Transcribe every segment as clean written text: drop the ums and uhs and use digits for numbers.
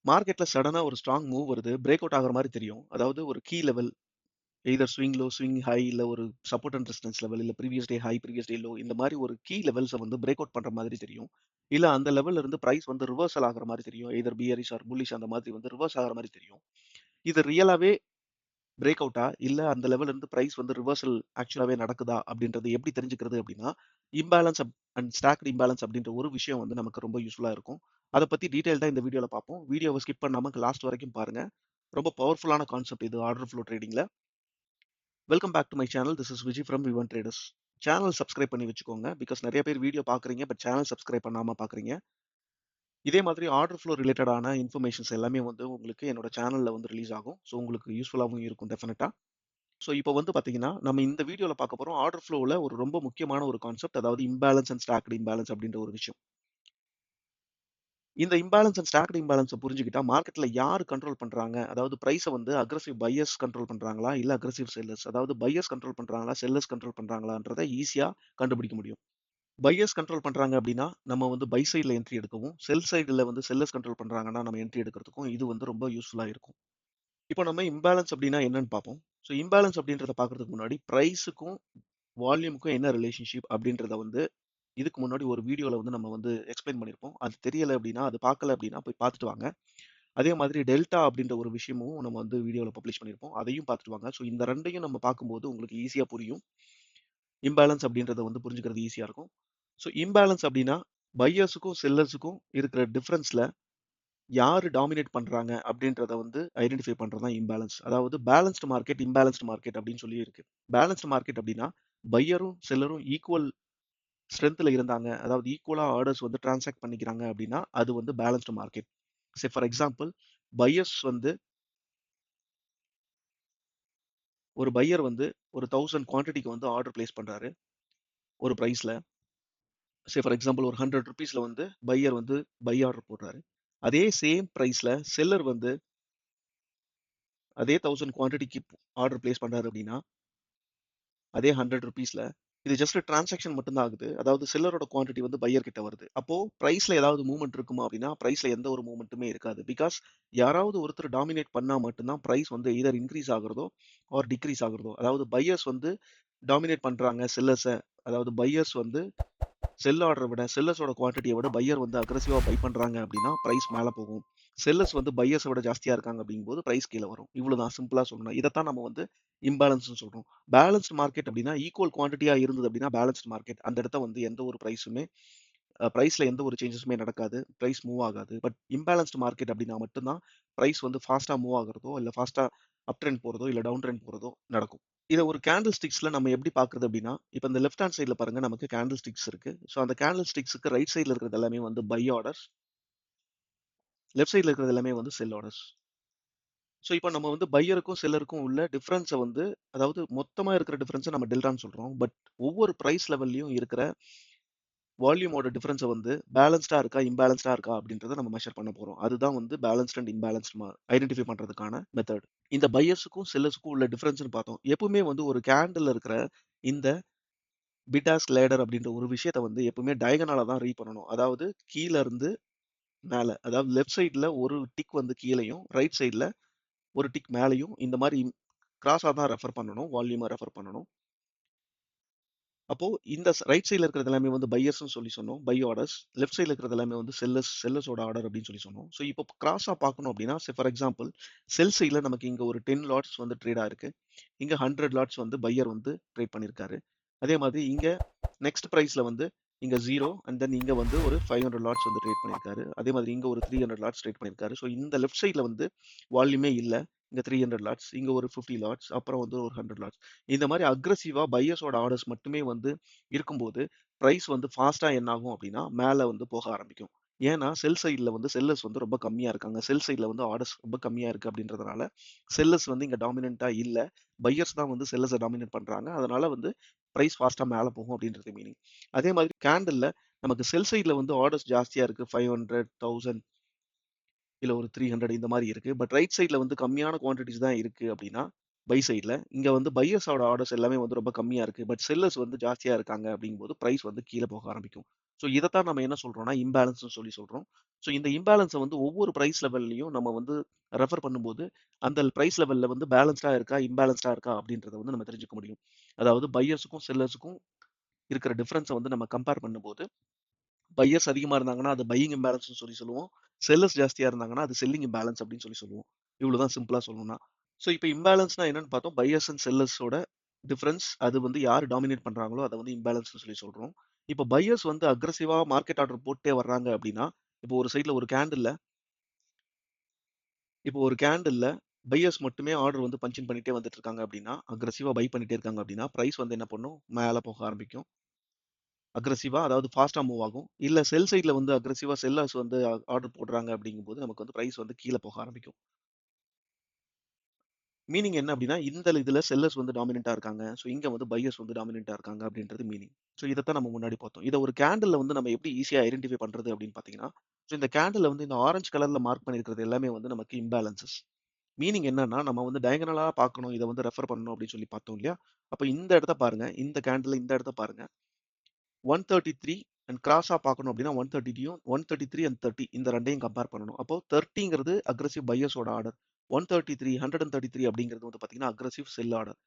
மார்க்கெட்ல சடனா ஒரு ஸ்ட்ராங் மூவ் வருது. பிரேக் அவுட் ஆகுற மாரி தெரியும். அதாவது ஒரு key level either swing low, swing high இல்ல ஒரு சப்போர்ட் அண்ட் ரெசிஸ்டன்ஸ் லெவல் இல்ல previous day high, previous day low இந்த மாரி ஒரு கீ லெவல்ஸ வந்து பிரேக் அவுட் பண்ற மாதிரி தெரியும். இல்ல அந்த லெவல்ல இருந்து பிரைஸ் வந்து ரிவர்சல் ஆகுற மாரி தெரியும். எய்தர் பியரிஷ் ஆர் புல்லிஷ் அந்த மாதிரி வந்து ரிவர்ஸ் ஆகுற மாரி தெரியும். இது ரியலாவே பிரேக் அவுட்டா இல்ல அந்த லெவல்ல இருந்து பிரைஸ் வந்து ரிவர்சல் ஆக்சுவலாவே நடக்குதா அப்படின்றது எப்படி தெரிஞ்சுக்கிறது அப்படின்னா, இம்பேலன்ஸ் அண்ட் ஸ்டாக்டு இம்பேலன்ஸ் அப்படின்ற ஒரு விஷயம் வந்து நமக்கு ரொம்ப யூஸ்ஃபுல்லா இருக்கும். அத பத்தி டீடைல்டா இந்த வீடியோல பார்ப்போம். வீடியோவ ஸ்கிப் பண்ணாம லாஸ்ட் வரைக்கும் பாருங்க. ரொம்ப பவர்ஃபுல்லான கான்செப்ட் இது ஆர்டர் ஃப்ளோ ட்ரேடிங்ல. Welcome back to my channel. This is Vijay from Vivan traders. Channel subscribe பண்ணி வச்சுக்கோங்க. பிகாஸ் நெறைய பேர் வீடியோ பார்க்குறீங்க. பட் சேனல் சப்ஸ்கிரைப் பண்ணாம பார்க்குறீங்க. இதே மாதிரி ஆர்டர் ஃப்ளோ ரிலேட்டடான இன்ஃபர்மேஷன்ஸ் எல்லாமே வந்து உங்களுக்கு என்னோட சேனல்ல வந்து ரிலீஸ் ஆகும். ஸோ உங்களுக்கு யூஸ்ஃபுல்லாவும் இருக்கும் டெஃபினட்டா. ஸோ இப்போ வந்து பார்த்தீங்கன்னா, நம்ம இந்த வீடியோல பார்க்க போறோம் ஆர்டர் ஃப்ளோல ஒரு ரொம்ப முக்கியமான ஒரு கான்செப்ட். அதாவது இம்பேலன்ஸ் அண்ட் ஸ்டாக்டு இம்பேலன்ஸ் அப்படின்ற ஒரு விஷயம். இந்த இம்பேலன்ஸ் அண்ட் ஸ்டாக்டு இம்பேலன்ஸ புரிஞ்சுக்கிட்டா மார்க்கெட்ல யார் கண்ட்ரோல் பண்றாங்க? அதாவது பிரைஸ வந்து அக்ரெசிவ் பையர்ஸ் கண்ட்ரோல் பண்றாங்களா? இல்ல அக்ரெசிவ் செல்லர்ஸ்? அதாவது பையர்ஸ் கண்ட்ரோல் பண்றாங்களா? செல்லர்ஸ் கண்ட்ரோல் பண்றாங்களான்றத ஈஸியா கண்டுபிடிக்க முடியும். பையர்ஸ் கண்ட்ரோல் பண்றாங்க அப்படின்னா, நம்ம வந்து பை சைட்ல என்ட்ரி எடுக்கவும், செல் சைடுல வந்து செல்லர்ஸ் கண்ட்ரோல் பண்றாங்கன்னா, நம்ம என்ட்ரி எடுக்கிறதுக்கும் இது வந்து ரொம்ப யூஸ்ஃபுல்லா இருக்கும். இப்போ நம்ம இம்பேலன்ஸ் அப்படின்னா என்னன்னு பார்ப்போம். ஸோ இம்பேலன்ஸ் அப்படின்றத பார்க்கறதுக்கு முன்னாடி பிரைஸுக்கும், வால்யூமுக்கும் என்ன ரிலேஷன்ஷிப் அப்படின்றத வந்து இதுக்கு முன்னாடி ஒரு வீடியோல வந்து நம்ம வந்து எக்ஸ்பிளைன் பண்ணியிருப்போம். அது தெரியல அப்படின்னா, அது பார்க்கல அப்படின்னா போய் பார்த்துட்டு வாங்க. அதே மாதிரி டெல்டா அப்படின்ற ஒரு விஷயமும் நம்ம வந்து வீடியோல பப்ளிஷ் பண்ணியிருப்போம். அதையும் பார்த்துட்டு வாங்க. ஸோ இந்த 2யும் நம்ம பார்க்கும்போது உங்களுக்கு ஈஸியா புரியும். இம்பேலன்ஸ் அப்படின்றத வந்து புரிஞ்சுக்கிறது ஈஸியா இருக்கும். ஸோ இம்பேலன்ஸ் அப்படின்னா, பையர்ஸுக்கும், செல்லர்ஸுக்கும் இருக்கிற டிஃபரன்ஸ்ல யாரு டாமினேட் பண்றாங்க அப்படின்றத வந்து ஐடென்டிஃபை பண்றது தான் இம்பேலன்ஸ். அதாவது பேலன்ஸ்டு மார்க்கெட், இம்பேலன்ஸ்டு மார்க்கெட் அப்படின்னு சொல்லி இருக்கு. பேலன்ஸ்டு மார்க்கெட் அப்படின்னா, பையரும், செல்லரும் ஈக்குவல் ஸ்ட்ரென்த்ல இருந்தாங்க. அதாவது ஈக்குவலா ஆர்டர்ஸ் வந்து டிரான்சாக்ட் பண்ணிக்கிறாங்க அப்படின்னா, அது வந்து balanced market. Say for example, buyers வந்து ஒரு பையர் வந்து ஒரு 1000 குவான்டிட்டிக்கு வந்து ஆர்டர் பிளேஸ் பண்றாரு. ஒரு பிரைஸ்ல. சே ஃபார் எக்ஸாம்பிள் ஒரு ₹100ல வந்து பையர் வந்து பை ஆர்டர் போடுறாரு. அதே சேம் பிரைஸ்ல செல்லர் வந்து அதே 1000 குவான்டிட்டிக்கு ஆர்டர் பிளேஸ் பண்றாரு அப்படின்னா, அதே ₹100ல இது ஜஸ்ட் டிரான்சாக்ஷன் மட்டும் தான் ஆகுது. அதாவது செல்லரோட குவான்டிட்டி வந்து பையர் கிட்ட வருது. அப்போ பிரைஸ்ல ஏதாவது மூவ்மெண்ட் இருக்குமா அப்படின்னா, பிரைஸ்ல எந்த ஒரு மூவ்மெண்ட்டுமே இருக்காது. பிகாஸ் யாராவது ஒருத்தர் டாமினேட் பண்ணா மட்டும் தான் பிரைஸ் வந்து எய்தர் இன்கிரீஸ் ஆகுறதோ ஆர் டிக்ரீஸ் ஆகுறதோ. அதாவது பையர்ஸ் வந்து டாமினேட் பண்றாங்க செல்லர்ஸ. அதாவது பையர்ஸ் வந்து செல் ஆர்டர விட செல்லர்ஸோட குவான்டிட்டிய விட பையர் வந்து அக்ரெசிவா பை பண்றாங்க அப்படின்னா, பிரைஸ் மேல போகும். செல்லர்ஸ் வந்து பையர்ஸ விட ஜாஸ்தியா இருக்காங்க அப்படிங்கும்போது பிரைஸ் கீழ வரும். இவ்வளவுதான் சிம்பிளா சொல்லணும். இதத்தான் நம்ம வந்து இம்பேலன்ஸ்ன்னு சொல்றோம். பேலன்ஸ்ட் மார்க்கெட் அப்படின்னா, ஈக்குவல் குவான்டிட்டியா இருந்தது அப்படின்னா பேலன்ஸ்ட் மார்க்கெட். அந்த இடத்த வந்து எந்த ஒரு பிரைஸுமே பிரைஸ்ல எந்த ஒரு சேஞ்சஸுமே நடக்காது. பிரைஸ் மூவ் ஆகாது. பட் இம்பேலன்ஸ்ட் மார்க்கெட் அப்படின்னா மட்டும் தான் பிரைஸ் வந்து ஃபாஸ்ட்டா மூவ் ஆகுறதோ, இல்ல ஃபாஸ்ட்டா அப் ட்ரெண்ட் போறதோ, இல்ல டவுன் ட்ரெண்ட் போறதோ நடக்கும். இத ஒரு கேண்டில் ஸ்டிக்ஸ்ல நம்ம எப்படி பார்க்குறது அப்படின்னா, இப்ப இந்த லெஃப்ட் ஹேண்ட் சைட்ல பாருங்க நமக்கு கேண்டில் ஸ்டிக்ஸ் இருக்கு. ஸோ அந்த கேண்டில் ஸ்டிக்ஸ்க்கு ரைட் சைட்ல இருக்கிறது எல்லாமே வந்து பை ஆர்டர்ஸ். லெஃப்ட் சைட்ல இருக்கிறது எல்லாமே வந்து செல் ஆர்டர்ஸ். ஸோ இப்ப நம்ம வந்து பையருக்கும், செல்லருக்கும் உள்ள டிஃபரன்ஸ வந்து அதாவது மொத்தமா இருக்கிற டிஃபரன்ஸ நம்ம டெல்டான்னு சொல்றோம். பட் ஒவ்வொரு பிரைஸ் லெவல்லயும் இருக்கிற வால்யூமோட டிஃபரன்ஸ வந்து பேலன்ஸ்டா இருக்கா, இம்பேலன்ஸ்டா இருக்கா அப்படின்றத நம்ம மெஷர் பண்ண போறோம். அதுதான் வந்து பேலன்ஸ்ட் அண்ட் இம்பேலன்ஸ்ட் ஐடென்டிஃபை பண்றதுக்கான மெத்தட். இந்த பையர்ஸுக்கும், செல்லர்ஸுக்கும் உள்ள டிஃபரன்ஸ்ன்னு பார்த்தோம். எப்பவுமே வந்து ஒரு கேண்டில்ல இருக்கிற இந்த பிட் ஆஸ்க் லேடர் அப்படின்ற ஒரு விஷயத்த வந்து எப்பவுமே டயகனலா தான் ரீட் பண்ணணும். அதாவது கீழ இருந்து மேல. அதாவது லெஃப்ட் சைட்ல ஒரு டிக் வந்து கீழயும், ரைட் சைட்ல ஒரு டிக் மேலயும் இந்த மாரி கிராஸா தான் ரெஃபர் பண்ணணும். வால்யூமா ரெஃபர் பண்ணணும். அப்போ இந்த ரைட் சைட்ல இருக்கிறது எல்லாமே வந்து பையர்ஸ்ன்னு சொல்லி சொன்னோம். By orders. லெஃப்ட் சைட்ல இருக்கிறது எல்லாமே வந்து செல்லர்ஸோட ஆர்டர் அப்படின்னு சொல்லி சொன்னோம். ஸோ இப்போ கிராஸா பார்க்கணும் அப்படின்னா, ஃபார் எக்ஸாம்பிள் செல் சைட்ல நமக்கு இங்க ஒரு 10 லாட்ஸ் வந்து ட்ரேட் ஆயிருக்கு. இங்க 100 லாட்ஸ் வந்து பையர் வந்து ட்ரேட் பண்ணியிருக்காரு. அதே மாதிரி இங்க நெக்ஸ்ட் பிரைஸ்ல வந்து இங்க 0 அண்ட் தென் இங்க வந்து ஒரு 500 லாட்ஸ் வந்து ட்ரேட் பண்ணியிருக்காரு. அதே மாதிரி இங்க ஒரு 300 லாட்ஸ் ட்ரேட் பண்ணியிருக்காரு. ஸோ இந்த லெஃப்ட் சைட்ல வந்து வால்யூமே இல்ல. இங்க 300 லாட்ஸ், இங்க ஒரு 50 லாட்ஸ், அப்புறம் வந்து ஒரு 100 லாட்ஸ். இந்த மாதிரி அக்ரெசிவா பையர்ஸோட ஆர்டர்ஸ் மட்டுமே வந்து இருக்கும்போது, பிரைஸ் வந்து ஃபாஸ்ட்டா என்ன ஆகும் அப்படின்னா, மேல வந்து போக ஆரம்பிக்கும். ஏன்னா, செல் சைட்ல வந்து செல்லர்ஸ் வந்து ரொம்ப கம்மியா இருக்காங்க. செல் சைட்ல வந்து ஆர்டர்ஸ் ரொம்ப கம்மியா இருக்கு அப்படின்றதுனால, செல்லர்ஸ் வந்து இங்க டாமினன்ட்டா இல்ல. பையர்ஸ் தான் வந்து செல்லர்ஸ டாமினேட் பண்றாங்க. அதனால வந்து பிரைஸ் ஃபாஸ்ட்டா மேல போகும் அப்படின்றது மீனிங். அதே மாதிரி கேண்டில்ல நமக்கு செல் சைட்ல வந்து ஆர்டர்ஸ் ஜாஸ்தியா இருக்கு. 500, 1000 இல்ல ஒரு 300 இந்த மாரி இருக்கு. பட் ரைட் சைட்ல வந்து கம்மியான குவான்டிட்டிஸ் தான் இருக்கு அப்படின்னா, பை சைட்ல. இங்க வந்து பையர்ஸோட ஆர்டர்ஸ் எல்லாமே வந்து ரொம்ப கம்மியா இருக்கு. பட் செல்லர்ஸ் வந்து ஜாஸ்தியா இருக்காங்க அப்படிங்கும்போது, பிரைஸ் வந்து கீழ போக ஆரம்பிக்கும். ஸோ இதைத்தான் நம்ம என்ன சொல்றோம்னா இம்பேலன்ஸ்னு சொல்லி சொல்றோம். ஸோ இந்த இம்பேலன்ஸை வந்து ஒவ்வொரு ப்ரைஸ் லெவல்லையும் நம்ம வந்து ரெஃபர் பண்ணும்போது அந்த ப்ரைஸ் லெவல்ல வந்து பேலன்ஸ்டா இருக்கா இம்பேலன்ஸ்டா இருக்கா அப்படின்றத வந்து நம்ம தெரிஞ்சுக்க முடியும். அதாவது பையர்ஸுக்கும் செல்லர்ஸுக்கும் இருக்கிற டிஃபரன்ஸை வந்து நம்ம கம்பேர் பண்ணும்போது பையர்ஸ் அதிகமா இருந்தாங்கன்னா அது பையிங் இம்பேலன்ஸ்னு சொல்லி சொல்லுவோம். செல்லர்ஸ் ஜாஸ்தியா இருந்தாங்கன்னா அது செல்லிங் இம்பேலன்ஸ் அப்படின்னு சொல்லி சொல்லுவோம். இவ்வளவுதான் சிம்பிளா சொல்லணும்னா. ஸோ இப்போ இம்பேலன்ஸ்னா என்னன்னு பார்த்தோம். பையர்ஸ் அண்ட் செல்லர்ஸோட டிஃபரன்ஸ் அது வந்து யார் டாமினேட் பண்றாங்களோ அதை வந்து இம்பேலன்ஸ்னு சொல்லி சொல்றோம். இப்போ பையர்ஸ் வந்து அக்ரெசிவா மார்க்கெட் ஆர்டர் போட்டே வர்றாங்க அப்படின்னா இப்போ ஒரு சைட்ல ஒரு கேண்டில்ல பையர்ஸ் மட்டுமே ஆர்டர் வந்து பஞ்சின் பண்ணிட்டே வந்துட்டு இருக்காங்க அப்படின்னா அக்ரெசிவா பை பண்ணிட்டே இருக்காங்க அப்படின்னா பிரைஸ் வந்து என்ன பண்ணும் மேலே போக ஆரம்பிக்கும். அக்ரெசிவா அதாவது ஃபாஸ்டா மூவ் ஆகும். இல்ல செல் சைட்ல வந்து அக்ரெசிவா செல்லர்ஸ் வந்து ஆர்டர் போடுறாங்க அப்படிங்கும்போது நமக்கு வந்து பிரைஸ் வந்து கீழ போக ஆரம்பிக்கும். மீனிங் என்ன அப்படின்னா, இந்த இதுல செல்லர்ஸ் வந்து டாமினன்ட்டா இருக்காங்க. ஸோ இங்க வந்து பையர்ஸ் வந்து டாமினன்ட்டா இருக்காங்க அப்படின்றது மீனிங். ஸோ இதத்தான் நம்ம முன்னாடி பார்த்தோம். இத ஒரு கேண்டில்ல வந்து நம்ம எப்படி ஈஸியா ஐடென்டிஃபை பண்றது அப்படின்னு பார்த்தீங்கன்னா, ஸோ இந்த கேண்டில்ல வந்து இந்த ஆரஞ்ச் கலர்ல மார்க் பண்ணியிருக்கிறது எல்லாமே வந்து நமக்கு இம்பேலன்ஸஸ். மீனிங் என்னன்னா, நம்ம வந்து டயகனலா பார்க்கணும். இத வந்து ரெஃபர் பண்ணணும் அப்படின்னு சொல்லி பார்த்தோம் இல்லையா? அப்ப இந்த இடத்த பாருங்க. இந்த கேண்டில்ல இந்த இடத்த பாருங்க. 133 அண்ட் கிராஸா பார்க்கணும் அப்படின்னா 133யும் 133 அண்ட் 30 இந்த ரெண்டையும் கம்பேர் பண்ணணும். அப்போ 30ங்கிறது அக்ரெசிவ் பையர்ஸோட ஆர்டர். 133 133 அப்படிங்கிறது வந்து பார்த்தீங்கன்னா அக்ரெசிவ் செல் ஆர்டர்.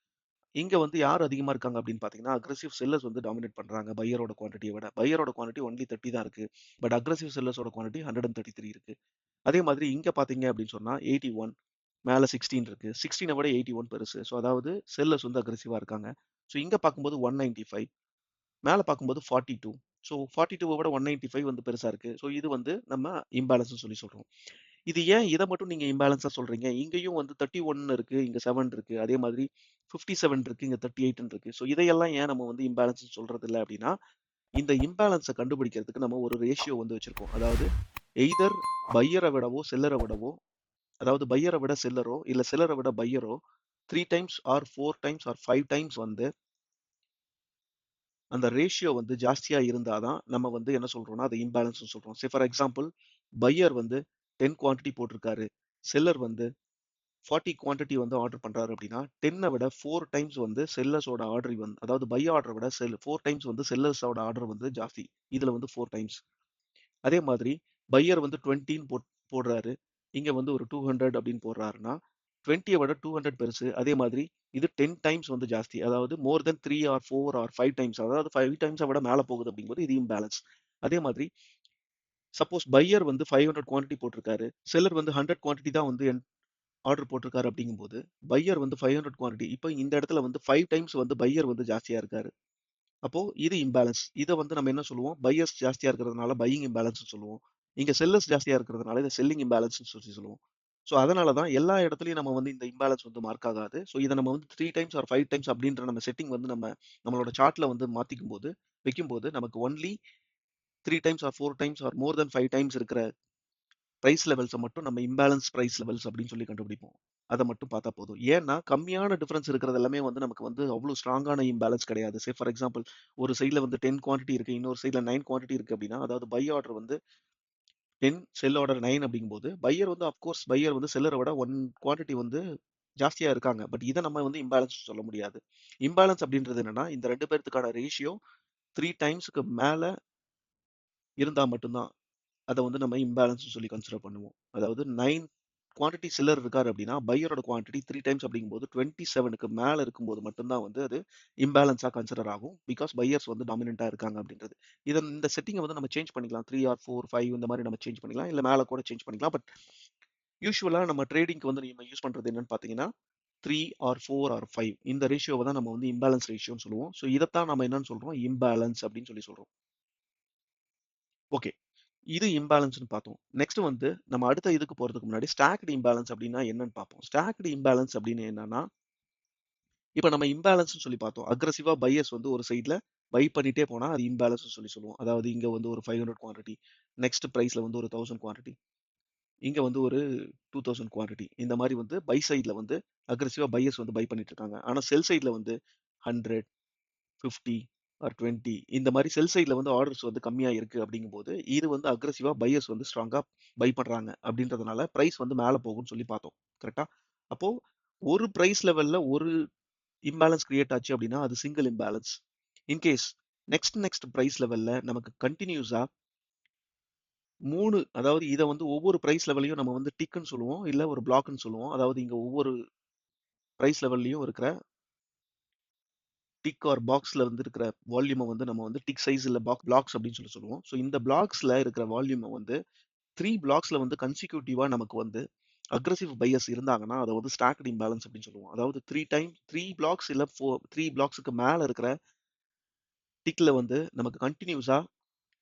இங்க வந்து யார் அதிகமா இருக்காங்க அப்படின்னு பார்த்தீங்கன்னா அக்ரெசிவ் செல்லர்ஸ் வந்து டாமினேட் பண்றாங்க பையரோட குவான்டிட்டியை விட. பையரோட குவான்டிட்டி ஒன்லி 30 தான் இருக்கு. பட் அக்ரெசிவ் செல்லர்ஸோட குவான்டிட்டி 133 இருக்கு. அதே மாதிரி இங்க பார்த்தீங்க அப்படின்னு சொன்னா 81 மேல 16 இருக்கு. 16 விட 81 பெருசு. ஸோ அதாவது செல்லர்ஸ் வந்து அக்ரெசிவா இருக்காங்க. ஸோ இங்க பார்க்கும்போது 195 மேல பார்க்கும்போது 42. ஸோ 42 விட 195 வந்து பெருசா இருக்கு. ஸோ இது வந்து நம்ம இம்பேலன்ஸ்னு சொல்லி சொல்றோம். இது ஏன் இத மட்டும் நீங்க இம்பேலன்ஸா சொல்றீங்க? இங்கேயும் வந்து 31 இருக்கு, இங்க 7 இருக்கு. அதே மாதிரி 57 இருக்கு, இங்க 38 இருக்கு. ஸோ இதையெல்லாம் ஏன் நம்ம வந்து இம்பேலன்ஸ்னு சொல்றது இல்ல அப்படின்னா, இந்த இம்பேலன்ஸ கண்டுபிடிக்கிறதுக்கு நம்ம ஒரு ரேஷியோ வந்து வச்சிருக்கோம். அதாவது எய்தர் பையர விடவோ, செல்லர விடவோ, அதாவது பையர விட செல்லரோ, இல்ல செல்லர விட பையரோ 3 times or 4 times or 5 times வந்து அந்த ரேஷியோ வந்து ஜாஸ்தியா இருந்தா தான் நம்ம வந்து என்ன சொல்றோம்னா, அது இம்பேலன்ஸ்ன்னு சொல்றோம். சே ஃபார் எக்ஸாம்பிள் பையர் வந்து 10 குவான்டிட்டி போட்டிருக்காரு. செல்லர் வந்து 40 குவான்டிட்டி வந்து ஆர்டர் பண்றாரு அப்படின்னா, 10 விட 4 டைம்ஸ் வந்து செல்லர்ஸோட ஆர்டர் வந்து அதாவது பை ஆர்டரை விட 4 டைம்ஸ் வந்து செல்லர்ஸோட ஆர்டர் வந்து ஜாஸ்தி. இதுல வந்து 4 டைம்ஸ். அதே மாதிரி பையர் வந்து 20ன்னு போடுறாரு. இங்க வந்து ஒரு 200 அப்படின்னு போடுறாருன்னா, 20 விட 200 பெருசு. அதே மாதிரி இது 10 டைம்ஸ் வந்து ஜாஸ்தி. அதாவது மோர் தென் 3 ஆர் 4 ஆர் 5 டைம்ஸ். அதாவது 5 டைம்ஸை விட மேல போகுது அப்படிங்கும்போது இது இம்பேலன்ஸ். அதே மாதிரி சப்போஸ் பையர் வந்து 500 குவான்டிட்டி போட்டிருக்காரு. செல்லர் வந்து 100 குவான்டிட்டி தான் வந்து ஆர்டர் போட்டிருக்காரு அப்படிங்கும்போது, பையர் வந்து 500 குவான்டிட்டி. இப்போ இந்த இடத்துல வந்து 5 டைம்ஸ் வந்து பையர் வந்து ஜாஸ்தியா இருக்காரு. அப்போ இது இம்பேலன்ஸ். இத வந்து நம்ம என்ன சொல்லுவோம்? பையர்ஸ் ஜாஸ்தியா இருக்கிறதுனால பையிங் இம்பேலன்ஸ்ன்னு சொல்லுவோம். இங்க செல்லர்ஸ் ஜாஸ்தியா இருக்கிறதுனால இத செல்லிங் இம்பேலன்ஸ்ன்னு சொல்லி சொல்லுவோம். ஸோ அதனால தான் எல்லா இடத்துலயும் நம்ம வந்து இந்த இம்பேலன்ஸ் வந்து மார்க் ஆகாது. ஸோ இத நம்ம வந்து 3 டைம்ஸ் ஆர் 5 டைம்ஸ் அப்படின்ற நம்ம செட்டிங் வந்து நம்மளோட சார்ட்ல வந்து மாத்திக்கும்போது, வைக்கும்போது நமக்கு only 3 times or 4 times or more than 5 times இருக்கிற பிரைஸ் லெவல்ஸ மட்டும் நம்ம இம்பேலன்ஸ் பிரைஸ் லெவல்ஸ் அப்படின்னு சொல்லி கண்டுபிடிப்போம். அத மட்டும் பார்த்தா போதும். ஏன்னா, கம்மியான டிஃபரன்ஸ் இருக்கிறது எல்லாமே வந்து நமக்கு வந்து அவ்ளோ ஸ்ட்ராங்கான இம்பேலன்ஸ் கிடையாது. சே ஃபார் எக்ஸாம்பிள் ஒரு சைட்ல வந்து 10 குவான்டிட்டி இருக்கு. இன்னொரு சைட்ல 9 குவான்டிட்டி இருக்கு அப்படின்னா, அதாவது பை ஆர்டர் வந்து 10 செல் ஆர்டர் 9 அப்படிங்கும்போது, பையர் வந்து பையர் வந்து செல்லர விட 1 குவான்டிட்டி வந்து ஜாஸ்தியா இருக்காங்க. பட் இத நம்ம வந்து இம்பேலன்ஸ் சொல்ல முடியாது. இம்பேலன்ஸ் அப்படின்றது என்னன்னா, இந்த 2 பேத்துக்கான ரேஷியோ 3 டைம்ஸ்க்கு மேல இருந்தா மட்டும் தான் அத வந்து நம்ம இம்பேலன்ஸ்ன்னு சொல்லி கன்சிடர் பண்ணுவோம். அதாவது 9 குவான்டிட்டி செல்லர் இருக்காரு அப்படின்னா, பையரோட குவான்டிட்டி 3 டைம்ஸ் அப்படிங்கும்போது 27க்கு மேல இருக்கும்போது மட்டும் தான் வந்து அது இம்பேலன்ஸா கன்சிடர் ஆகும். பிகாஸ் பையர்ஸ் வந்து டாமினன்ட்டா இருக்காங்க அப்படின்றது. இந்த செட்டிங்க வந்து நம்ம சேஞ்ச் பண்ணிக்கலாம். 3 ஆர் 4, 5 இந்த மாரி நம்ம சேஞ்ச் பண்ணிக்கலாம். இல்ல மேல கூட சேஞ்ச் பண்ணிக்கலாம். பட் யூசுவலா நம்ம ட்ரேடிங்க்கு வந்து நம்ம யூஸ் பண்றது என்னன்னு பார்த்தீங்கன்னா, 3 ஆர் 4 ஆர் 5 இந்த ரேஷியோவ தான் நம்ம வந்து இம்பேலன்ஸ் ரேஷியோன்னு சொல்லுவோம். ஸோ இதத்தான் நம்ம என்னன்னு சொல்றோம்? இம்பேலன்ஸ் அப்படின்னு சொல்லி சொல்றோம். ஓகே. இது இம்பேலன்ஸ்ன்னு பார்த்தோம். நெக்ஸ்ட் வந்து நம்ம அடுத்த இதுக்கு போறதுக்கு முன்னாடி ஸ்டாக்டு இம்பேலன்ஸ் அப்படின்னா என்னன்னு பார்ப்போம். ஸ்டாக்டு இம்பேலன்ஸ் அப்படின்னு என்னன்னா, இப்ப நம்ம இம்பேலன்ஸ்ன்னு சொல்லி பார்த்தோம். அக்ரெசிவா பையர்ஸ் வந்து ஒரு சைட்ல பை பண்ணிட்டே போனா அது இம்பேலன்ஸ்ன்னு சொல்லி சொல்லுவோம். அதாவது இங்க வந்து ஒரு 500 குவான்டிட்டி, நெக்ஸ்ட் பிரைஸ்ல வந்து ஒரு 1000 குவான்டிட்டி, இங்க வந்து ஒரு 2000 குவான்டிட்டி. இந்த மாரி வந்து பை சைட்ல வந்து அக்ரெசிவா பையர்ஸ் வந்து பை பண்ணிட்டு இருக்காங்க. ஆனா செல் சைட்ல வந்து 100, 50 ஆர் 20 இந்த மாரி செல் சைட்ல வந்து ஆர்டர்ஸ் வந்து கம்மியா இருக்கு அப்படிங்கும்போது, இது வந்து அக்ரெசிவா பையர்ஸ் வந்து ஸ்ட்ராங்கா பை பண்றாங்க அப்படின்றதுனால பிரைஸ் வந்து மேல போகும்னு சொல்லி பார்த்தோம். கரெக்ட்டா? அப்போ ஒரு பிரைஸ் லெவல்ல ஒரு இம்பேலன்ஸ் கிரியேட் ஆச்சு அப்படின்னா, அது single imbalance. In case next price லெவல்ல நமக்கு கன்டினியூஸா 3 அதாவது இத வந்து ஒவ்வொரு பிரைஸ் லெவலையும் நம்ம வந்து டிக்ன்னு சொல்லுவோம். இல்ல ஒரு பிளாக்ன்னு சொல்லுவோம். அதாவது இங்க ஒவ்வொரு பிரைஸ் லெவல்லயும் இருக்கிற டிக் ஆர் பாக்ஸ்ல வந்து இருக்கிற வால்யூம வந்து நம்ம வந்து டிக் சைஸ் இல்ல பிளாக்ஸ் அப்படின்னு சொல்லுவோம். ஸோ இந்த பிளாக்ஸ்ல இருக்கிற வால்யூம வந்து 3 பிளாக்ஸ்ல வந்து கன்சிக்யூட்டிவா நமக்கு வந்து அக்ரெசிவ் பையர்ஸ் இருந்தாங்கன்னா, அத வந்து ஸ்டாக்டு இம்பேலன்ஸ் அப்படின்னு சொல்லுவோம். அதாவது 3 பிளாக்ஸ் இல்ல 3 பிளாக்ஸ்க்கு மேல இருக்கிற டிக்ல வந்து நமக்கு கன்டினியூஸா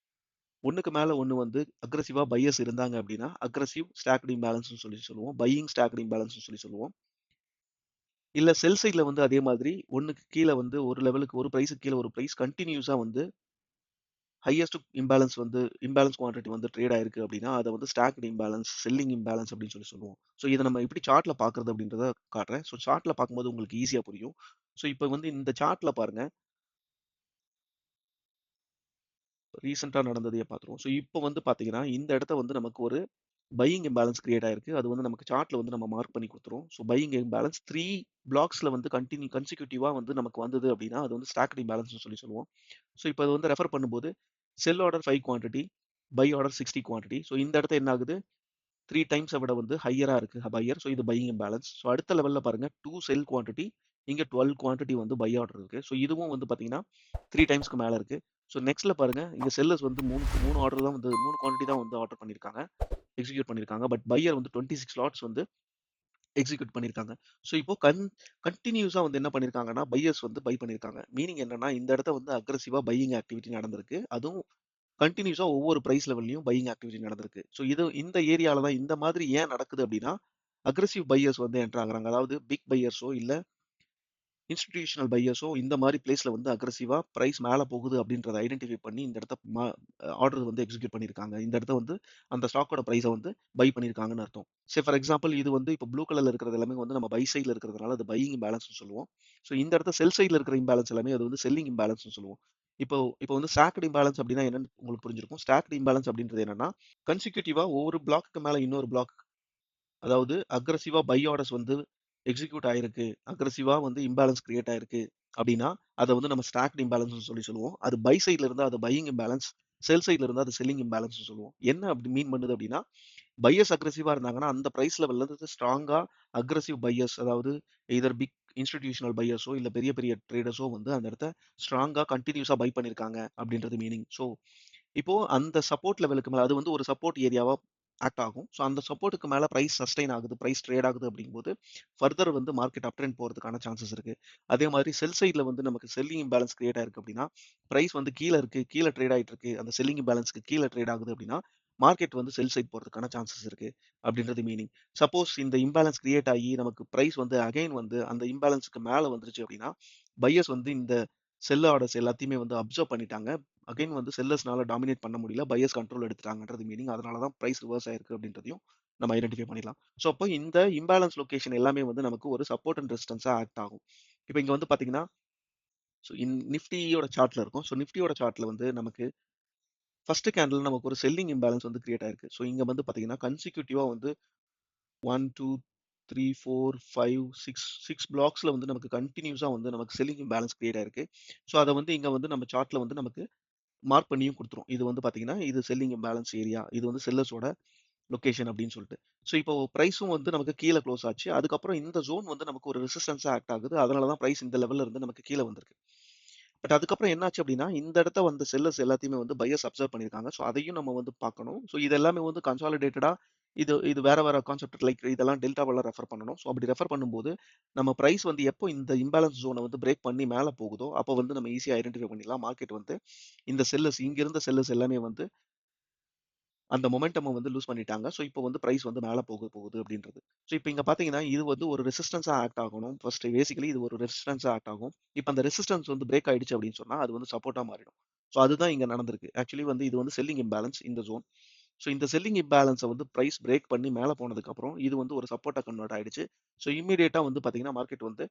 ஒண்ணுக்கு மேல ஒண்ணு வந்து அக்ரெசிவா பையர்ஸ் இருந்தாங்க அப்படின்னா, அக்ரெசிவ் ஸ்டாக்டு இம்பேலன்ஸ்னு சொல்லுவோம். பையிங் ஸ்டாக்டு இம்பேலன்ஸ்னு சொல்லுவோம். இல்ல செல் சைட்ல வந்து அதே மாதிரி ஒண்ணுக்கு கீழ வந்து ஒரு லெவலுக்கு ஒரு பிரைஸ்க்கு கீழ ஒரு பிரைஸ் கன்டினியூஸா வந்து ஹையஸ்ட் இம்பேலன்ஸ் குவான்டிட்டி வந்து ட்ரேட் ஆயிருக்கு அப்படின்னா, அத வந்து ஸ்டாக்டு இம்பேலன்ஸ், செல்லிங் இம்பேலன்ஸ் அப்படின்னு சொல்லுவோம். ஸோ இத நம்ம எப்படி சார்ட்ல பார்க்கறது அப்படின்றத காட்டுறேன். ஸோ சார்ட்ல பார்க்கும்போது உங்களுக்கு ஈஸியா புரியும். ஸோ இப்ப வந்து இந்த சார்ட்ல பாருங்க, ரீசென்ட்டா நடந்ததையே பார்த்துருவோம். ஸோ இப்ப வந்து பார்த்தீங்கன்னா, இந்த இடத்த வந்து நமக்கு ஒரு பையிங் இம்பேலன்ஸ் கிரியேட் ஆயிருக்கு. அது வந்து நமக்கு சார்ட்ல வந்து நம்ம மார்க் பண்ணி குடுத்துரும். ஸோ பையிங் இம்பேலன்ஸ் 3 பிளாக்ஸ்ல வந்து கன்சிக்யூட்டிவா வந்து நமக்கு வந்தது அப்படின்னா, அது வந்து ஸ்டாக்டு இம்பேலன்ஸ்னு சொல்லுவோம். ஸோ இப்ப அது வந்து ரெஃபர் பண்ணும்போது, sell order 5 quantity, buy order 60 quantity. So இந்த இடத்த என்ன ஆகுது? 3 டைம்ஸ விட வந்து ஹையரா இருக்கு பையர். ஸோ இது பையிங் இம்பேலன்ஸ். ஸோ அடுத்த லெவல்ல பாருங்க 2 செல் குவான்டிட்டி, இங்க 12 குவான்டிட்டி வந்து பை ஆர்டர் இருக்கு. ஸோ இதுவும் வந்து பார்த்தீங்கன்னா, 3 டைம்ஸ்க்கு மேல இருக்கு. ஸோ நெக்ஸ்ட்ல பாருங்க, இங்க செல்லர்ஸ் வந்து 3 ஆர்டர் தான் வந்து 3 குவான்டிட்டி தான் வந்து ஆர்டர் பண்ணியிருக்காங்க. எக்ஸிக்யூட் பண்ணியிருக்காங்க. பட் பையர் வந்து 26 லாட்ஸ் வந்து எக்ஸிக்யூட் பண்ணியிருக்காங்க. ஸோ இப்போ கன்டினியூஸா வந்து என்ன பண்ணியிருக்காங்கன்னா, பையர்ஸ் வந்து பை பண்ணியிருக்காங்க. மீனிங் என்னன்னா, இந்த இடத்த வந்து அக்ரெசிவா பையிங் ஆக்டிவிட்டி நடந்திருக்கு. அதுவும் கன்டினியூஸா ஒவ்வொரு பிரைஸ் லெவல்லயும் பையிங் ஆக்டிவிட்டி நடந்திருக்கு. ஸோ இந்த ஏரியால தான் இந்த மாதிரி ஏன் நடக்குது அப்படின்னா, அக்ரெசிவ் பையர்ஸ் வந்து என்டர் ஆகுறாங்க. அதாவது பிக் பையர்ஸோ இல்ல இன்ஸ்டிடியூஷனல் பையர்ஸோ இந்த மாதிரி பிளேஸ்ல வந்து அக்ரெசிவா பிரைஸ் மேல போகுது அப்படின்றத ஐடென்டிஃபை பண்ணி இந்த இடத்த ஆர்டர் வந்து எக்ஸிக்யூட் பண்ணியிருக்காங்க. இந்த இடத்த வந்து அந்த ஸ்டாக்கோட பிரைஸை வந்து பை பண்ணியிருக்காங்கன்னு அர்த்தம். சே ஃபார் எக்ஸாம்பிள் இது வந்து இப்போ ப்ளூ கலர்ல இருக்கிறது எல்லாமே வந்து நம்ம பை சைட்ல இருக்கிறதுனால அது பையிங் இம்பேலன்ஸ் சொல்லுவோம். ஸோ இந்த இடத்த செல் சைட்ல இருக்கிற இம்பேலன்ஸ் எல்லாமே அது வந்து செல்லிங் இம்பேலன்ஸ் சொல்லுவோம். இப்போ இப்போ வந்து ஸ்டாக்டு இம்பேலன்ஸ் அப்படின்னா என்னன்னு உங்களுக்கு புரிஞ்சிருக்கும். ஸ்டாக்டு இம்பேலன்ஸ் அப்படின்றது என்னன்னா, கன்சிக்யூட்டிவா ஒவ்வொரு பிளாக்கு மேல இன்னொரு பிளாக், அதாவது அக்ரெசிவா பை ஆர்டர்ஸ் வந்து எக்ஸிக்யூட் ஆயிருக்கு, அக்ரெசிவா வந்து இம்பேலன்ஸ் கிரியேட் ஆயிருக்கு அப்படின்னா, அதை வந்து நம்ம ஸ்டாக்டு இம்பேலன்ஸ் சொல்லுவோம். அது பை சைட்ல இருந்தா அது பையிங் இம்பேலன்ஸ், செல் சைட்ல இருந்தா அது செல்லிங் இம்பேலன்ஸ் சொல்லுவோம். என்ன அப்படி மீன் பண்ணுது அப்படின்னா, பையர்ஸ் அக்ரெசிவா இருந்தாங்கன்னா அந்த பிரைஸ் லெவல்ல இருந்து ஸ்ட்ராங்கா அக்ரெசிவ் பையர்ஸ், அதாவது எய்தர் பிக் இன்ஸ்டிடியூஷனல் பையர்ஸோ இல்ல பெரிய பெரிய ட்ரேடர்ஸோ வந்து அந்த இடத்த ஸ்ட்ராங்கா கண்டினியூஸா பை பண்ணிருக்காங்க அப்படின்றது மீனிங். ஸோ இப்போ அந்த சப்போர்ட் லெவலுக்கு மேல அது வந்து ஒரு சப்போர்ட் ஏரியாவா ஆக்ட் ஆகும். ஸோ அந்த சப்போர்ட்டுக்கு மேல பிரைஸ் சஸ்டெயின் ஆகுது, பிரைஸ் ட்ரேட் ஆகுது அப்படிங்கும்போது ஃபர்தர் வந்து மார்க்கெட் அப் ட்ரெண்ட் போறதுக்கான சான்சஸ் இருக்கு. அதே மாதிரி செல் சைட்ல வந்து நமக்கு செல்லிங் இம்பேலன்ஸ் கிரியேட் ஆயிருக்கு அப்படின்னா, பிரைஸ் வந்து கீழ இருக்கு, கீழ ட்ரேட் ஆயிட்டு இருக்கு, அந்த செல்லிங் இம்பேலன்ஸ்க்கு கீழ ட்ரேட் ஆகுது அப்படின்னா, மார்க்கெட் வந்து செல் சைட் போறதுக்கான சான்சஸ் இருக்கு அப்படின்றது மீனிங். சப்போஸ் இந்த இம்பேலன்ஸ் கிரியேட் ஆகி நமக்கு பிரைஸ் வந்து அகைன் வந்து அந்த இம்பேலன்ஸ்க்கு மேல வந்துருச்சு அப்படின்னா, பையர்ஸ் வந்து இந்த செல் ஆர்டர்ஸ் எல்லாத்தையுமே வந்து அப்சர்வ் பண்ணிட்டாங்க. அகைன் வந்து செல்லர்ஸ்னால டாமினேட் பண்ண முடியல. பையர்ஸ் கண்ட்ரோல் எடுத்துட்டாங்கன்றது மீனிங். அதனால தான் பிரைஸ் ரிவர்ஸ் ஆயிருக்கு அப்படின்றதையும் நம்ம ஐடென்டிஃபை பண்ணிடலாம். ஸோ அப்போ இந்த இம்பேலன்ஸ் லொகேஷன் எல்லாமே வந்து நமக்கு ஒரு சப்போர்ட் அண்ட் ரெசிஸ்டன்ஸா ஆக்ட் ஆகும். இப்போ இங்க வந்து பாத்தீங்கன்னா, ஸோ நிஃப்டியோட சார்ட்ல இருக்கும். ஸோ நிஃப்டியோட சார்ட்ல வந்து நமக்கு ஃபர்ஸ்ட் கேண்டில் நமக்கு ஒரு செல்லிங் இம்பேலன்ஸ் வந்து கிரியேட் ஆயிருக்கு. ஸோ இங்க வந்து பாத்தீங்கன்னா கன்சிக்யூட்டிவா வந்து 1, 2, 3, 4, 5, 6 பிளாக்ஸ்ல வந்து நமக்கு கன்டினியூஸா வந்து நமக்கு செல்லிங் இம்பேலன்ஸ் கிரியேட் ஆயிருக்கு. ஸோ அத வந்து இங்க வந்து நம்ம சார்ட்ல வந்து நமக்கு மார்க் பண்ணியும் குடுத்துரும். இது வந்து பாத்தீங்கன்னா, இது செல்லிங் இம்பேலன்ஸ் ஏரியா. இது வந்து செல்லர்ஸோட லொகேஷன் அப்படின்னு சொல்லிட்டு. ஸோ இப்போ பிரைஸும் வந்து நமக்கு கீழ குளோஸ் ஆச்சு. அதுக்கப்புறம் இந்த ஜோன் வந்து நமக்கு ஒரு ரெசிஸ்டன்ஸா ஆக்ட் ஆகுது. அதனால தான் பிரைஸ் இந்த லெவல்ல இருந்து நமக்கு கீழ வந்திருக்கு. பட் அதுக்கப்புறம் என்னாச்சு அப்படின்னா, இந்த இடத்த வந்து செல்லர்ஸ் எல்லாத்தையுமே வந்து பையர்ஸ் அப்சர்வ் பண்ணியிருக்காங்க. ஸோ அதையும் நம்ம வந்து பார்க்கணும். ஸோ இது எல்லாமே வந்து கன்சாலிடேட்டடா இது இது வேற வேற கான்செப்ட் லைக் இதெல்லாம் டெல்டாவெல்லாம் ரெஃபர் பண்ணணும். ஸோ அப்படி ரெஃபர் பண்ணும்போது, நம்ம பிரைஸ் வந்து எப்போ இந்த இம்பேலன்ஸ் ஜோன வந்து பிரேக் பண்ணி மேல போகுதோ, அப்போ வந்து நம்ம ஈஸியா ஐடென்டிஃபை பண்ணிடலாம். மார்க்கெட் வந்து இந்த செல்லர்ஸ் இங்க இருந்த செல்லர்ஸ் எல்லாமே வந்து அந்த மொமெண்டம வந்து லூஸ் பண்ணிட்டாங்க. ஸோ இப்போ வந்து பிரைஸ் வந்து மேல போகுது அப்படின்றது. ஸோ இப்போ இங்க பார்த்தீங்கன்னா, இது வந்து ஒரு ரெசிஸ்டன்ஸா ஆக்ட் ஆகணும். ஃபர்ஸ்ட் பேசிக்கலி இது ஒரு ரெசிஸ்டன்ஸா ஆக்ட் ஆகும். இப்ப அந்த ரெசிஸ்டன்ஸ் வந்து பிரேக் ஆயிடுச்சு அப்படின்னு சொன்னா, அது வந்து சப்போர்ட்டா மாறிடும். ஸோ அதுதான் இங்க நடந்திருக்கு. ஆக்சுவலி வந்து இது வந்து செல்லிங் இம்பேலன்ஸ் இந்த ஜோன். ஸோ இந்த செல்லிங் இம்பேலன்ஸ வந்து பிரைஸ் பிரேக் பண்ணி மேல போனதுக்கு அப்புறம், இது வந்து ஒரு சப்போர்ட்டா கன்வெர்ட் ஆயிடுச்சு. ஸோ இம்மீடியேட்டா வந்து பார்த்தீங்கன்னா, மார்க்கெட் வந்து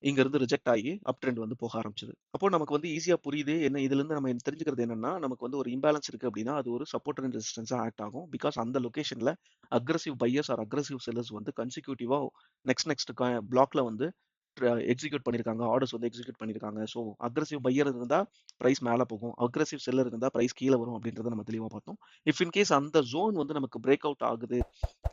இங்க இருந்து ரிஜெக்ட் ஆகி அப் ட்ரெண்ட் வந்து போக ஆரம்பிச்சது. அப்போ நமக்கு வந்து ஈஸியா புரியுது. என்ன இதுலருந்து நம்ம தெரிஞ்சுக்கிறது என்னன்னா, நமக்கு வந்து ஒரு இம்பேலன்ஸ் இருக்கு அப்படின்னா, அது ஒரு சப்போர்ட் அண்ட் ரெசிஸ்டன்ஸா ஆக்ட் ஆகும். பிகாஸ் அந்த லொகேஷன்ல aggressive buyers or aggressive sellers வந்து கன்சிக்யூட்டிவா நெக்ஸ்ட் பிளாக்ல வந்து எக்ஸிக்யூட் பண்ணியிருக்காங்க. ஆர்டர்ஸ் வந்து எக்ஸிக்யூட் பண்ணியிருக்காங்க. ஸோ அக்ரெசிவ் பையர் இருந்தா பிரைஸ் மேல போகும். அக்ரெசிவ் செல்லர் இருந்தா பிரைஸ் கீழ வரும் அப்படின்றத நம்ம தெளிவா பார்த்தோம். இஃப் இன் கேஸ் அந்த ஜோன் வந்து நமக்கு பிரேக் அவுட் ஆகுது,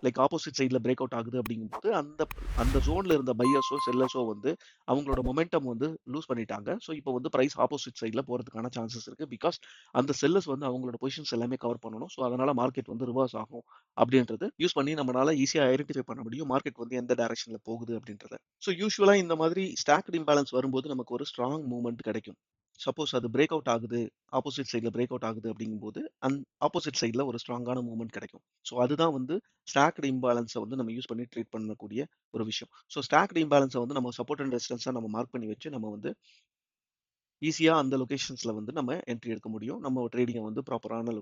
லைக் ஆப்போசிட் சைட்ல பிரேக் அவுட் ஆகுது அப்படிங்கும்போது, அந்த அந்த ஜோன்ல இருந்த பையர்ஸோ, செல்லர்ஸோ வந்து அவங்களோட மொமெண்டம் வந்து லூஸ் பண்ணிட்டாங்க. ஸோ இப்போ வந்து பிரைஸ் ஆப்போசிட் சைட்ல போறதுக்கான சான்சஸ் இருக்கு. பிகாஸ் அந்த செல்லர்ஸ் வந்து அவங்களோட பொசிஷன்ஸ் எல்லாமே கவர் பண்ணணும். ஸோ அதனால மார்க்கெட் வந்து ரிவர்ஸ் ஆகும் அப்படின்றது யூஸ் பண்ணி நம்மளால ஈஸியா ஐடென்டிஃபை பண்ண முடியும். மார்க்கெட் வந்து எந்த டைரக்ஷன்ல போகுது அப்படின்றத. ஸோ யூசுவலா இந்த மாதிரி ஸ்டாக்டு இம்பேலன்ஸ் வரும்போது நமக்கு ஒரு ஸ்ட்ராங் மூவ்மெண்ட் கிடைக்கும். சப்போஸ் அது பிரேக் அவுட் ஆகுது, ஆப்போசிட் சைட்ல பிரேக் அவுட் ஆகுது அப்படிங்கும்போது, ஆப்போசிட் சைட்ல ஒரு ஸ்ட்ராங்கான மூவ்மெண்ட் கிடைக்கும். ஸோ அதுதான் வந்து ஸ்டாக்டு இம்பேலன்ஸ வந்து நம்ம யூஸ் பண்ணி ட்ரேட் பண்ணக்கூடிய ஒரு விஷயம். ஸோ ஸ்டாக்டு இம்பேலன்ஸ வந்து நம்ம சப்போர்ட் அண்ட் ரெசிஸ்டன்ஸா நம்ம மார்க் பண்ணி வச்சு நம்ம வந்து ஈஸியா அந்த லொகேஷன்ஸ்ல வந்து நம்ம என்ட்ரி எடுக்க முடியும். நம்ம ட்ரேடிங்க வந்து ப்ராப்பரான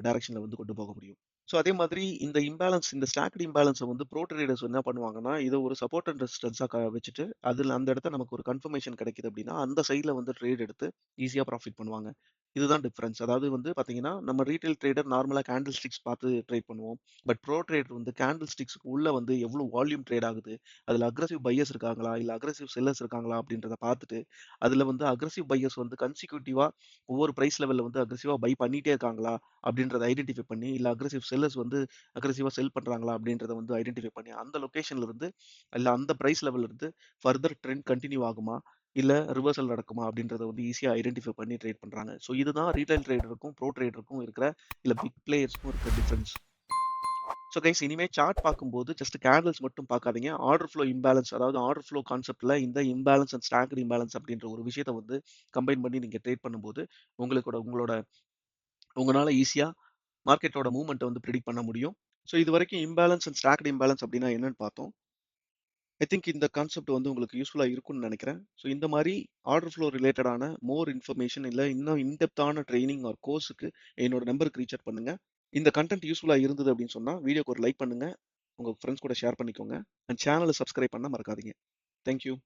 டைரக்ஷன்ல வந்து கொண்டு போக முடியும். ஸோ அதே மாதிரி இந்த இம்பேலன்ஸ், இந்த ஸ்டாக்டு இம்பேலன்ஸ வந்து ப்ரோ ட்ரேடர்ஸ் என்ன பண்ணுவாங்கன்னா, இத ஒரு சப்போர்ட் அண்ட் ரெசிஸ்டன்ஸா வச்சுட்டு, அதுல அந்த இடத்துல நமக்கு ஒரு கன்ஃபர்மேஷன் கிடைக்குது அப்படின்னா, அந்த சைட்ல வந்து ட்ரேட் எடுத்து ஈஸியா ப்ராஃபிட் பண்ணுவாங்க. இதுதான் டிஃபரன்ஸ். அதாவது வந்து பார்த்தீங்கன்னா, நம்ம ரீட்டெயில் ட்ரேடர் நார்மலா கேண்டில் ஸ்டிக்ஸ் பார்த்து ட்ரேட் பண்ணுவோம். பட் ப்ரோ ட்ரேடர் வந்து கேண்டில் ஸ்டிக்ஸ்க்கு உள்ள வந்து எவ்வளோ வால்யூம் ட்ரேட் ஆகுது, அதுல அக்ரெசிவ் பையர்ஸ் இருக்காங்களா, இல்ல அக்ரெசிவ் செல்லர்ஸ் இருக்காங்களா அப்படின்றத பார்த்துட்டு, அதுல வந்து அக்ரெசிவ் பையர்ஸ் வந்து கன்சிக்யூட்டிவா ஒவ்வொரு பிரைஸ் லெவல்ல வந்து அக்ரெசிவா பை பண்ணிட்டே இருக்காங்களா அப்படின்றத ஐடென்டிஃபை பண்ணி, இல்ல அக்ரெசிவ் செல்லர்ஸ் வந்து அக்ரெசிவா செல் பண்றாங்களா அப்படின்றத வந்து ஐடென்டிஃபை பண்ணி, அந்த லொகேஷன்ல இருந்து இல்ல அந்த பிரைஸ் லெவல்ல இருந்து ஃபர்தர் ட்ரெண்ட் கண்டினியூ ஆகுமா, இல்ல ரிவர்சல் நடக்குமா அப்படின்றத வந்து ஈஸியா ஐடென்டிஃபை பண்ணி ட்ரேட் பண்றாங்க. ஸோ இதுதான் ரீட்டைல் ட்ரேடருக்கும் ப்ரோ ட்ரேடருக்கும் இருக்கிற இல்ல பிக் பிளேயர்ஸ்க்கும் இருக்கிற டிஃபரன்ஸ். ஸோ கைஸ், இனிமே சார்ட் பார்க்கும்போது ஜஸ்ட் கேண்டில்ஸ் மட்டும் பார்க்காதீங்க. ஆர்டர் ஃப்ளோ இம்பேலன்ஸ், அதாவது ஆர்டர் ஃப்ளோ கான்செப்ட்ல இந்த இம்பேலன்ஸ் அண்ட் ஸ்டாக்டு இம்பேலன்ஸ் அப்படின்ற ஒரு விஷயத்த வந்து கம்பைன் பண்ணி நீங்க ட்ரேட் பண்ணும்போது உங்களோட உங்களால ஈஸியா மார்க்கெட்டோட மூவ்மெண்ட்டை வந்து ப்ரிடிக்ட் பண்ண முடியும். ஸோ இது வரைக்கும் இம்பேலன்ஸ் அண்ட் ஸ்டாக்டு இம்பேலன்ஸ் அப்படின்னா என்னன்னு பார்த்தோம். ஐ திங்க் இந்த கான்செப்ட் வந்து உங்களுக்கு யூஸ்ஃபுல்லா இருக்கும்னு நினைக்கிறேன். ஸோ இந்த மாதிரி ஆர்டர் ஃப்ளோ ரிலேட்டடான மோர் இன்ஃபர்மேஷன் இல்ல இன்னும் இன்டெப்த்தான ட்ரைனிங் ஆர் கோர்ஸுக்கு என்னோட நம்பருக்கு ரீச் அவுட் பண்ணுங்க. இந்த கண்டென்ட் யூஸ்ஃபுல்லா இருந்தது அப்படின்னு சொன்னா வீடியோக்கு ஒரு லைக் பண்ணுங்க. உங்க ஃப்ரெண்ட்ஸ் கூட ஷேர் பண்ணிக்கோங்க. அண்ட் சேனலை சப்ஸ்கிரைப் பண்ண மறக்காதீங்க. Thank you.